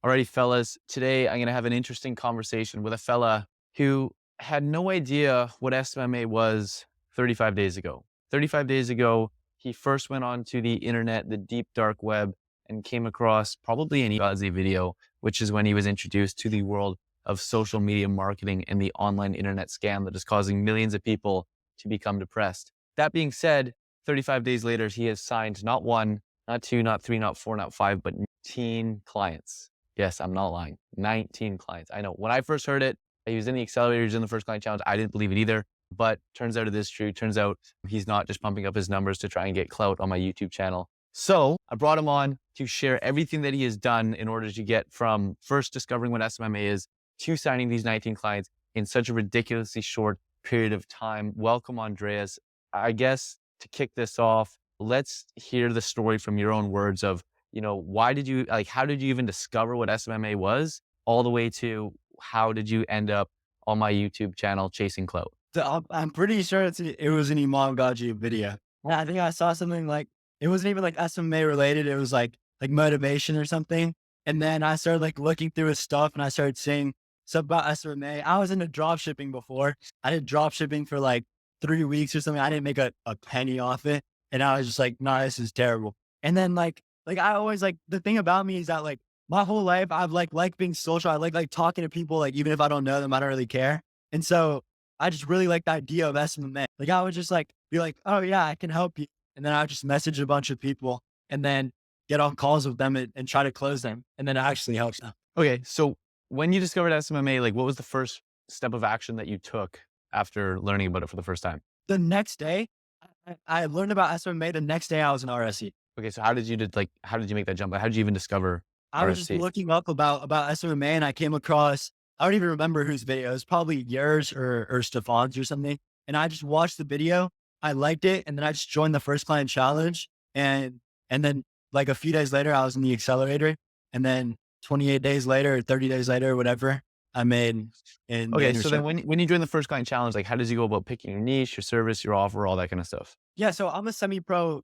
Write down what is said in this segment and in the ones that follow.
Alrighty, fellas, today I'm going to have an interesting conversation with a fella who had no idea what SMMA was 35 days ago. 35 days ago, he first went onto the internet, the deep dark web, and came across probably an Igazi video, which is when he was introduced to the world of social media marketing and the online internet scam that is causing millions of people to become depressed. That being said, 35 days later, he has signed not one, not two, not three, not four, not five, but 19 clients. Yes, I'm not lying. 19 clients. I know. When I first heard it, he was in the accelerator, he was in the first client challenge. I didn't believe it either, but turns out it is true. Turns out he's not just pumping up his numbers to try and get clout on my YouTube channel. So I brought him on to share everything that he has done in order to get from first discovering what SMMA is to signing these 19 clients in such a ridiculously short period of time. Welcome, Andreas. I guess to kick this off, let's hear the story from your own words of, why did you, how did you even discover what SMMA was, all the way to how did you end up on my YouTube channel chasing clout? So I'm pretty sure it was an Imam Gaji video. And I think I saw something like it wasn't even like SMA related. It was like motivation or something. And then I started like looking through his stuff and I started seeing stuff about SMA. I was into drop shipping before. I did drop shipping for like 3 weeks or something. I didn't make a penny off it. And I was just like, nah, this is terrible. And then like I always like the thing about me is that like my whole life I've like being social. I like talking to people, like even if I don't know them, I don't really care. And so I just really like the idea of SMMA. Like I would just like be like, oh yeah, I can help you. And then I would just message a bunch of people and then get on calls with them and try to close them. And then it actually helps them. Okay, so when you discovered SMMA, like what was the first step of action that you took after learning about it for the first time? The next day, I learned about SMMA. The next day I was in RSE. Okay, so how did you make that jump? Like, how did you even discover I was just RSC? looking up about SMMA and I came across, I don't even remember whose video. It was probably yours or Stefan's or something. And I just watched the video. I liked it. And then I just joined the first client challenge. And then like a few days later, I was in the accelerator. And then 28 days later or 30 days later, or whatever, I'm in Okay, your so then show. when you join the first client challenge, like how does you go about picking your niche, your service, your offer, all that kind of stuff? Yeah. So I'm a semi-pro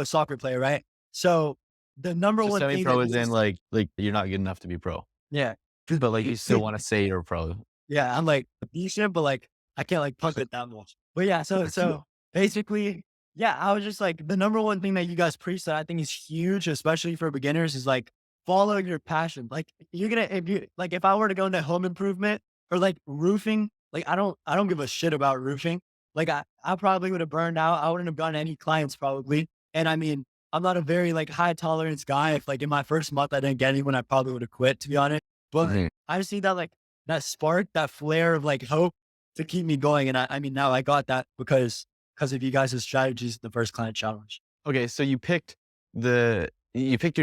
soccer player, right? So the number So one thing that semi-pro is you in just, like you're not good enough to be pro, yeah. but like you still want to say you're a pro. Yeah, I'm like decent, but like I can't like pump it that much. But yeah, so basically, yeah, I was just like the number one thing that you guys preach that I think is huge, especially for beginners, is like follow your passion. Like you're gonna if you like if I were to go into home improvement or like roofing, like I don't give a shit about roofing. Like I probably would have burned out. I wouldn't have gotten any clients probably. And I mean, I'm not a very like high tolerance guy. If like in my first month I didn't get anyone, I probably would have quit to be honest. But Mhm. I just need that like that spark, that flare of like hope to keep me going. And I mean, now I got that because of you guys' strategies, in the first client challenge. Okay, so you picked your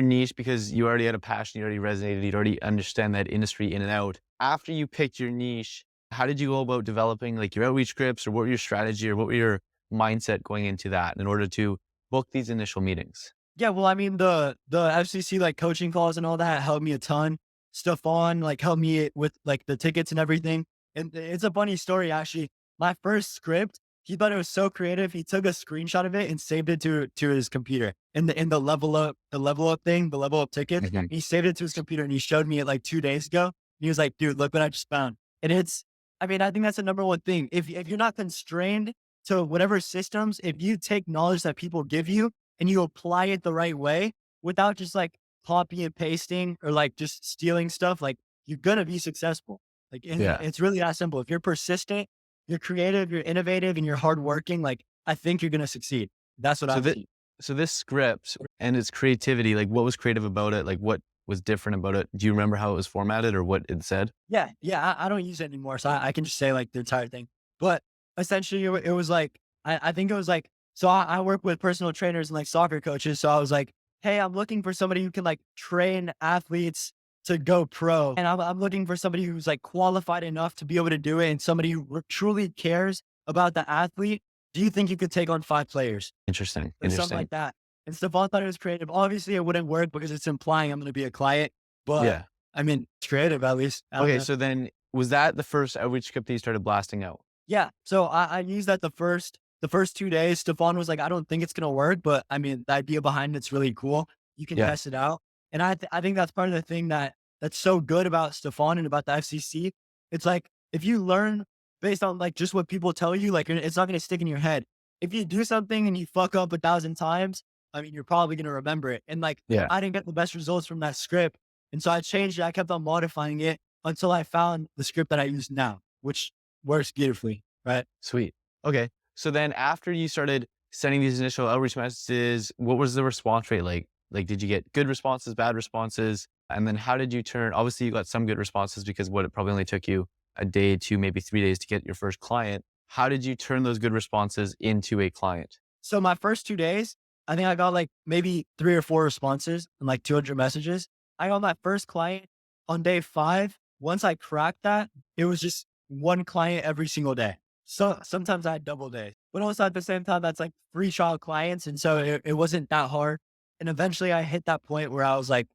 niche because you already had a passion, you already resonated, you already understand that industry in and out. After you picked your niche, how did you go about developing like your outreach scripts, or what were your strategy, or what were your mindset going into that in order to book these initial meetings? Yeah, well, I mean, the FCC like coaching calls and all that helped me a ton. Stefan like helped me with like the tickets and everything. And it's a funny story actually. My first script, he thought it was so creative. He took a screenshot of it and saved it to his computer in the level up thing, the level up tickets. Mhm. He saved it to his computer and he showed me it like 2 days ago. And he was like, dude, look what I just found. And I mean, I think that's the number one thing. If you're not constrained to whatever systems, if you take knowledge that people give you and you apply it the right way without just like copy and pasting or like just stealing stuff, like you're going to be successful. Like, and Yeah. it's really that simple. If you're persistent, you're creative, you're innovative, and you're hardworking, like I think you're going to succeed. That's what So I've that seen. so this script and its creativity, like what was creative about it? Like what was different about it? Do you remember how it was formatted or what it said? Yeah. Yeah. I don't use it anymore. So I can just say like the entire thing. But essentially, it was like, I think it was like, so I work with personal trainers and like soccer coaches. So I was like, hey, I'm looking for somebody who can like train athletes to go pro. And I'm looking for somebody who's like qualified enough to be able to do it and somebody who truly cares about the athlete. Do you think you could take on 5 players Interesting. or something Interesting. like that? And Stephon thought it was creative. Obviously, it wouldn't work because it's implying I'm going to be a client, but Yeah. I mean, it's creative at least. I don't Okay, know. so then was that the first outreach script that you started blasting out? Yeah. So I used that the first 2 days. Stephon was like, I don't think it's gonna work, but I mean, the idea behind it's really cool. You can Yeah. test it out. And I think that's part of the thing that that's so good about Stefan and about the FCC. It's like, if you learn based on like just what people tell you, like it's not going to stick in your head. If you do something and you fuck up 1,000 times, I mean, you're probably going to remember it. And like, Yeah. I didn't get the best results from that script. And so I changed it. I kept on modifying it until I found the script that I use now, which works beautifully. Right. Sweet. Okay. So then after you started sending these initial outreach messages, what was the response rate like? Like, did you get good responses, bad responses? And then how did you turn, obviously you got some good responses because what it probably only took you a day, two, maybe 3 days to get your first client. How did you turn those good responses into a client? So my first 2 days, I think I got like maybe 3 or 4 responses and like 200 messages. I got my first client on day 5. Once I cracked that, it was just one client every single day. So sometimes I had double days, but also at the same time, that's like free trial clients. And so it wasn't that hard. And eventually I hit that point where I was like,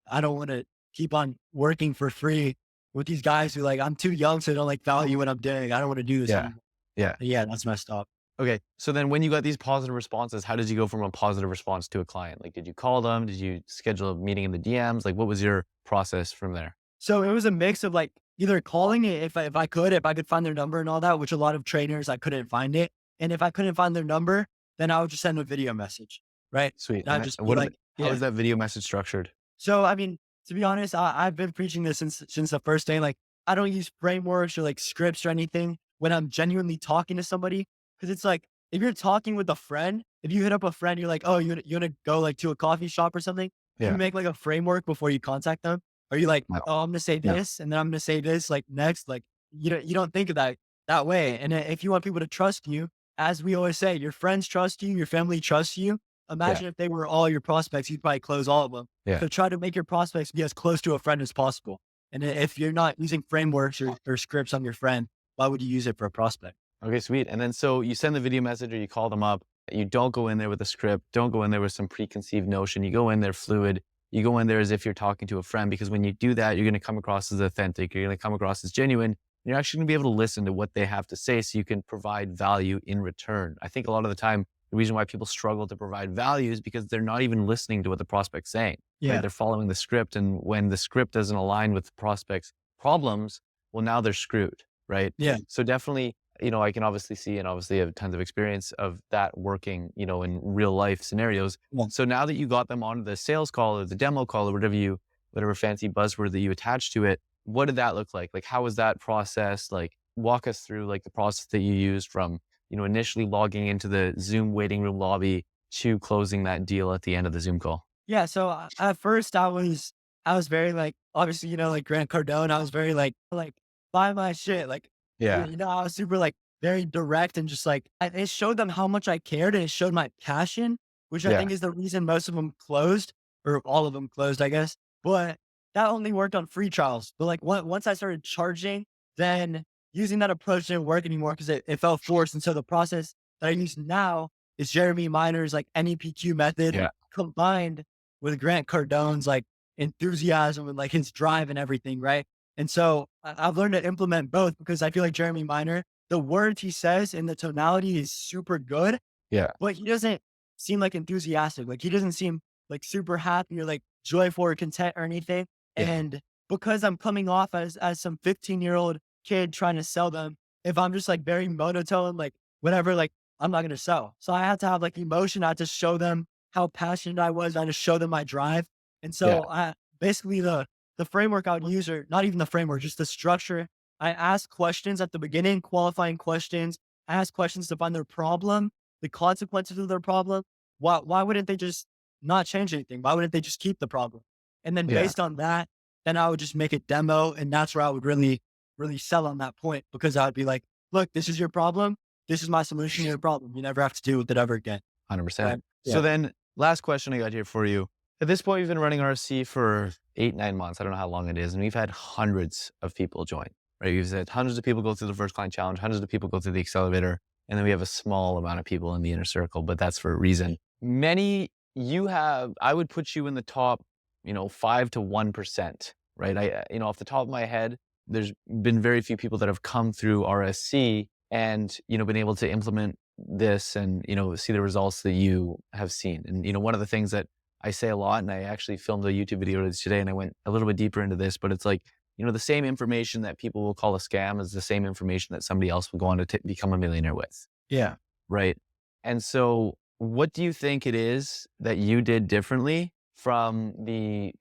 I don't want to keep on working for free with these guys who like, I'm too young, so they don't like value what I'm doing. I don't want to do this Yeah. anymore. Yeah. Yeah, that's messed up. Okay. So then when you got these positive responses, how did you go from a positive response to a client? Like, did you call them? Did you schedule a meeting in the DMs? Like, what was your process from there? So it was a mix of like either calling it if I could find their number and all that, which a lot of trainers I couldn't find it. And if I couldn't find their number, then I would just send a video message, right? Sweet. And I'd And just be what, like, how yeah. is that video message structured? So I mean, to be honest, I've been preaching this since the first day. Like, I don't use frameworks or like scripts or anything when I'm genuinely talking to somebody. Cause it's like, if you're talking with a friend, if you hit up a friend, you're like, oh, you want to go like to a coffee shop or something? Do you Yeah. make like a framework before you contact them? Are you like, No. oh, I'm gonna say No. this and then I'm gonna say this like next? Like, you don't think of that way. And if you want people to trust you, as we always say, your friends trust you, your family trusts you. Yeah. Imagine if they were all your prospects, you'd probably close all of them. Yeah. So try to make your prospects be as close to a friend as possible. And if you're not using frameworks or scripts on your friend, why would you use it for a prospect? Okay, sweet. And then so you send the video message or you call them up. You don't go in there with a script. Don't go in there with some preconceived notion. You go in there fluid. You go in there as if you're talking to a friend, because when you do that, you're going to come across as authentic. You're going to come across as genuine. You're actually going to be able to listen to what they have to say so you can provide value in return. I think a lot of the time, the reason why people struggle to provide value is because they're not even listening to what the prospect's saying, right? Yeah. They're following the script. And when the script doesn't align with the prospect's problems, well, now they're screwed, right? Yeah. So definitely, I can obviously see and obviously have tons of experience of that working, in real life scenarios. Yeah. So now that you got them onto the sales call or the demo call or whatever fancy buzzword that you attach to it, what did that look like? Like, how was that process? Like, walk us through like the process that you used from, initially logging into the Zoom waiting room lobby to closing that deal at the end of the Zoom call. Yeah. So at first I was very like, obviously, like Grant Cardone, I was very like buy my shit. Like, Yeah. I was super like very direct and just like, it showed them how much I cared and it showed my passion, which I Yeah. think is the reason most of them closed or all of them closed, I guess. But that only worked on free trials. But like once I started charging, then using that approach didn't work anymore because it felt forced. And so the process that I use now is Jeremy Miner's like NEPQ method Yeah. combined with Grant Cardone's like enthusiasm and like his drive and everything, right? And so I've learned to implement both because I feel like Jeremy Miner, the words he says and the tonality is super good, Yeah. but he doesn't seem like enthusiastic. Like he doesn't seem like super happy or like joyful or content or anything. Yeah. And because I'm coming off as some 15-year-old kid trying to sell them, if I'm just like very monotone, like whatever, like I'm not gonna sell. So I had to have like emotion. I had to show them how passionate I was. I had to show them my drive. And Yeah. so I basically the framework I would use, or not even the framework, just the structure. I ask questions at the beginning, qualifying questions. I ask questions to find their problem, the consequences of their problem. Why wouldn't they just not change anything? Why wouldn't they just keep the problem? And then Yeah. based on that, then I would just make a demo. And that's where I would really, really sell on that point because I would be like, look, this is your problem. This is my solution to your problem. You never have to deal with it ever again. Right? 100%. Yeah. So then last question I got here for you. At this point, we've been running RC for 8, 9 months. I don't know how long it is. And we've had hundreds of people join, right? We've had hundreds of people go through the first client challenge, hundreds of people go through the accelerator. And then we have a small amount of people in the inner circle, but that's for a reason. I would put you in the top, 5 to 1%, right? Off the top of my head, there's been very few people that have come through RSC and, been able to implement this and, see the results that you have seen. And, one of the things that I say a lot, and I actually filmed a YouTube video today, and I went a little bit deeper into this, but it's like, the same information that people will call a scam is the same information that somebody else will go on to become a millionaire with. Yeah. Right. And so what do you think it is that you did differently from the,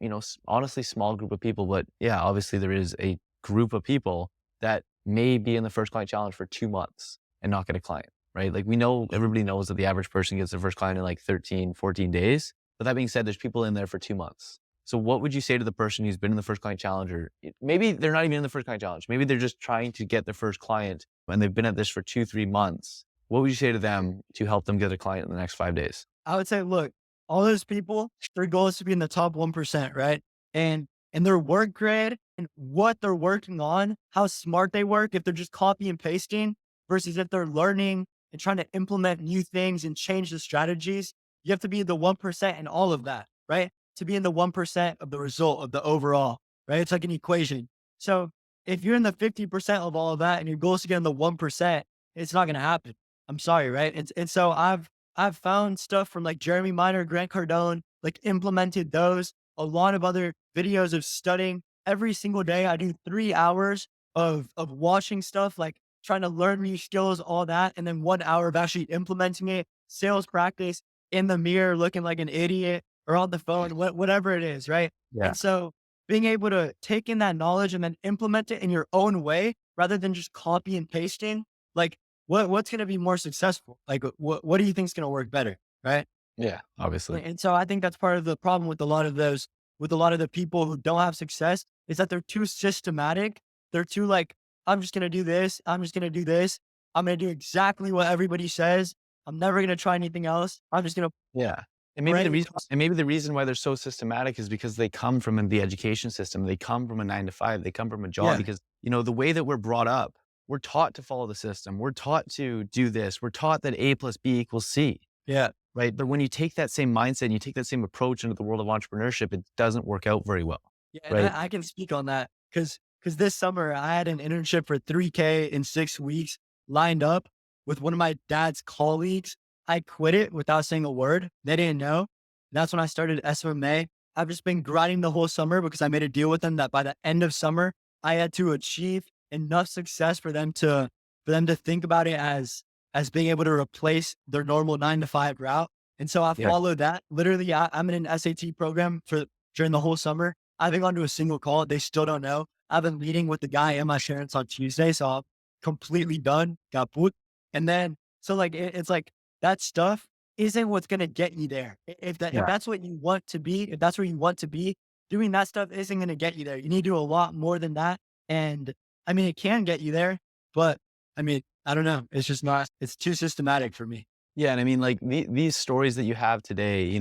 honestly small group of people, but yeah, obviously there is a group of people that may be in the first client challenge for 2 months and not get a client, right? Like we know, everybody knows that the average person gets their first client in like 13, 14 days. But that being said, there's people in there for 2 months. So what would you say to the person who's been in the first client challenge, or maybe they're not even in the first client challenge. Maybe they're just trying to get their first client and they've been at this for 2, 3 months. What would you say to them to help them get a client in the next 5 days? I would say, look, all those people, their goal is to be in the top 1%, right? And their work grade and what they're working on, how smart they work, if they're just copy and pasting versus if they're learning and trying to implement new things and change the strategies, you have to be the 1% in all of that, right? To be in the 1% of the result of the overall, right? It's like an equation. So if you're in the 50% of all of that and your goal is to get in the 1%, it's not going to happen. I'm sorry, right? And so I've found stuff from like Jeremy Miner, Grant Cardone, like implemented those, a lot of other videos of studying every single day. I do 3 hours of watching stuff, like trying to learn new skills, all that. And then 1 hour of actually implementing it, sales practice in the mirror, looking like an idiot or on the phone, whatever it is. Right. Yeah. And so being able to take in that knowledge and then implement it in your own way rather than just copy and pasting, like what's going to be more successful? Like, what do you think is going to work better? Right. Yeah. Obviously. And so I think that's part of the problem with a lot of those, with a lot of the people who don't have success is that they're too systematic. They're too like, I'm just going to do this. I'm just going to do this. I'm going to do exactly what everybody says. I'm never going to try anything else. I'm just going to Yeah. And maybe the pray. reason and maybe the reason why they're so systematic is because they come from the education system. They come from a 9 to 5. They come from a job Yeah. because, the way that we're brought up, we're taught to follow the system. We're taught to do this. We're taught that A plus B equals C, Yeah. right? But when you take that same mindset and you take that same approach into the world of entrepreneurship, it doesn't work out very well, Yeah. And right? I can speak on that because this summer I had an internship for 3K in 6 weeks lined up with one of my dad's colleagues. I quit it without saying a word. They didn't know. That's when I started SMMA. I've just been grinding the whole summer because I made a deal with them that by the end of summer, I had to achieve enough success for them to think about it as being able to replace their normal 9 to 5 route. And so I Yeah. followed that. Literally, I'm in an SAT program for during the whole summer. I haven't gone to a single call. They still don't know. I've been meeting with the guy in my insurance on Tuesday, so I'm completely done. Got boot. And then so like it's like that stuff isn't what's gonna get you there. If Yeah. that's what you want to be, if that's where you want to be, doing that stuff isn't gonna get you there. You need to do a lot more than that. And I mean, it can get you there, but I mean, I don't know. It's just not. It's too systematic for me. Yeah. And I mean, like these stories that you have today,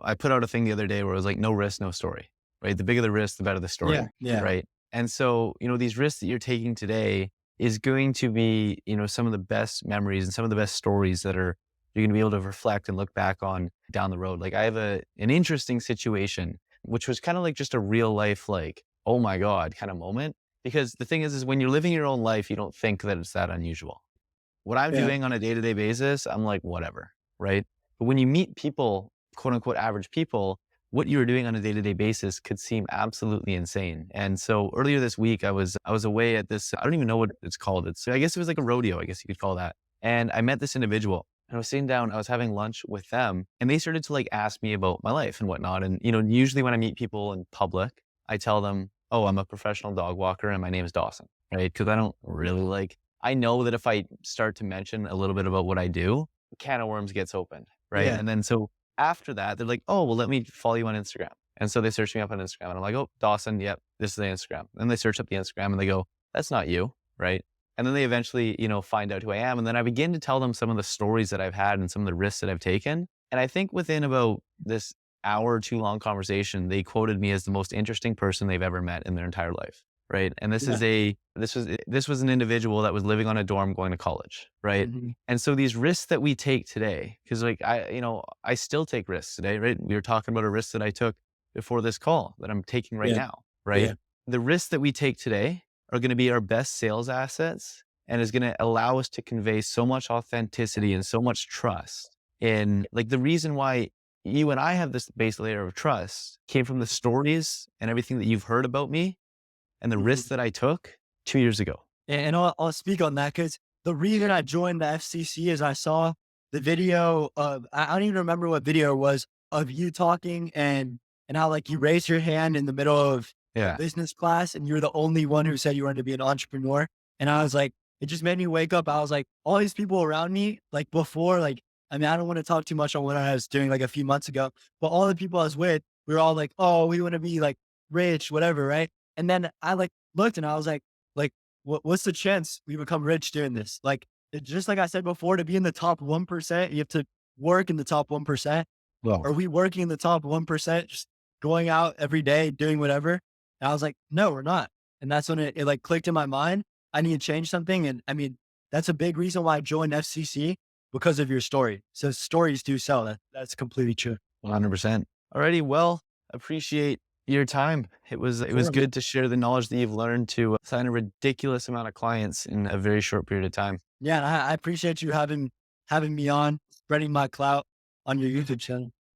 I put out a thing the other day where it was like, no risk, no story, right? The bigger the risk, the better the story, Yeah, yeah, right? And so, these risks that you're taking today is going to be, some of the best memories and some of the best stories that you're going to be able to reflect and look back on down the road. Like I have an interesting situation, which was kind of like just a real life, like, oh my God kind of moment. Because the thing is when you're living your own life, you don't think that it's that unusual. What I'm yeah, doing on a day-to-day basis, I'm like, whatever, right? But when you meet people, quote unquote, average people, what you're doing on a day-to-day basis could seem absolutely insane. And so earlier this week, I was away at this, I don't even know what it's called. I guess it was like a rodeo, I guess you could call that. And I met this individual and I was sitting down, I was having lunch with them and they started to like ask me about my life and whatnot. And, usually when I meet people in public, I tell them, oh, I'm a professional dog walker and my name is Dawson, right? Because I don't really I know that if I start to mention a little bit about what I do, a can of worms gets opened, right? yeah, And then so after that, they're like, oh, well, let me follow you on Instagram. And so they search me up on Instagram and I'm like, oh, Dawson, yep, this is the Instagram. And they search up the Instagram and they go, that's not you, right? And then they eventually, find out who I am. And then I begin to tell them some of the stories that I've had and some of the risks that I've taken. And I think within about this hour or two long conversation, they quoted me as the most interesting person they've ever met in their entire life. Right. And yeah. this was an individual that was living on a dorm going to college. Right. Mhm. And so these risks that we take today, because like I still take risks today, right? We were talking about a risk that I took before this call that I'm taking right Yeah, now. Right. yeah, The risks that we take today are going to be our best sales assets and is going to allow us to convey so much authenticity and so much trust in like the reason why you and I have this base layer of trust came from the stories and everything that you've heard about me and the risks Mhm. that I took 2 years ago. And I'll speak on that because the reason I joined the FCC is I saw the video of, I don't even remember what video it was, of you talking and how like you raised your hand in the middle of a Yeah. business class and you're the only one who said you wanted to be an entrepreneur. And I was like, it just made me wake up. I was like, all these people around me, like before, like, I mean, I don't want to talk too much on what I was doing like a few months ago, but all the people I was with, we were all like, oh, we want to be like rich, whatever, right? And then I like looked and I was like, what's the chance we become rich doing this? Like, just like I said before, to be in the top 1%, you have to work in the top 1%. Well, Are we working in the top 1%, just going out every day, doing whatever? And I was like, no, we're not. And that's when it like clicked in my mind. I need to change something. And I mean, that's a big reason why I joined FCC because of your story. So stories do sell. That's completely true. 100%. Alrighty. Well, appreciate your time. It was Sure, man. good to share the knowledge that you've learned to sign a ridiculous amount of clients in a very short period of time. Yeah. And I appreciate you having me on, spreading my clout on your YouTube channel.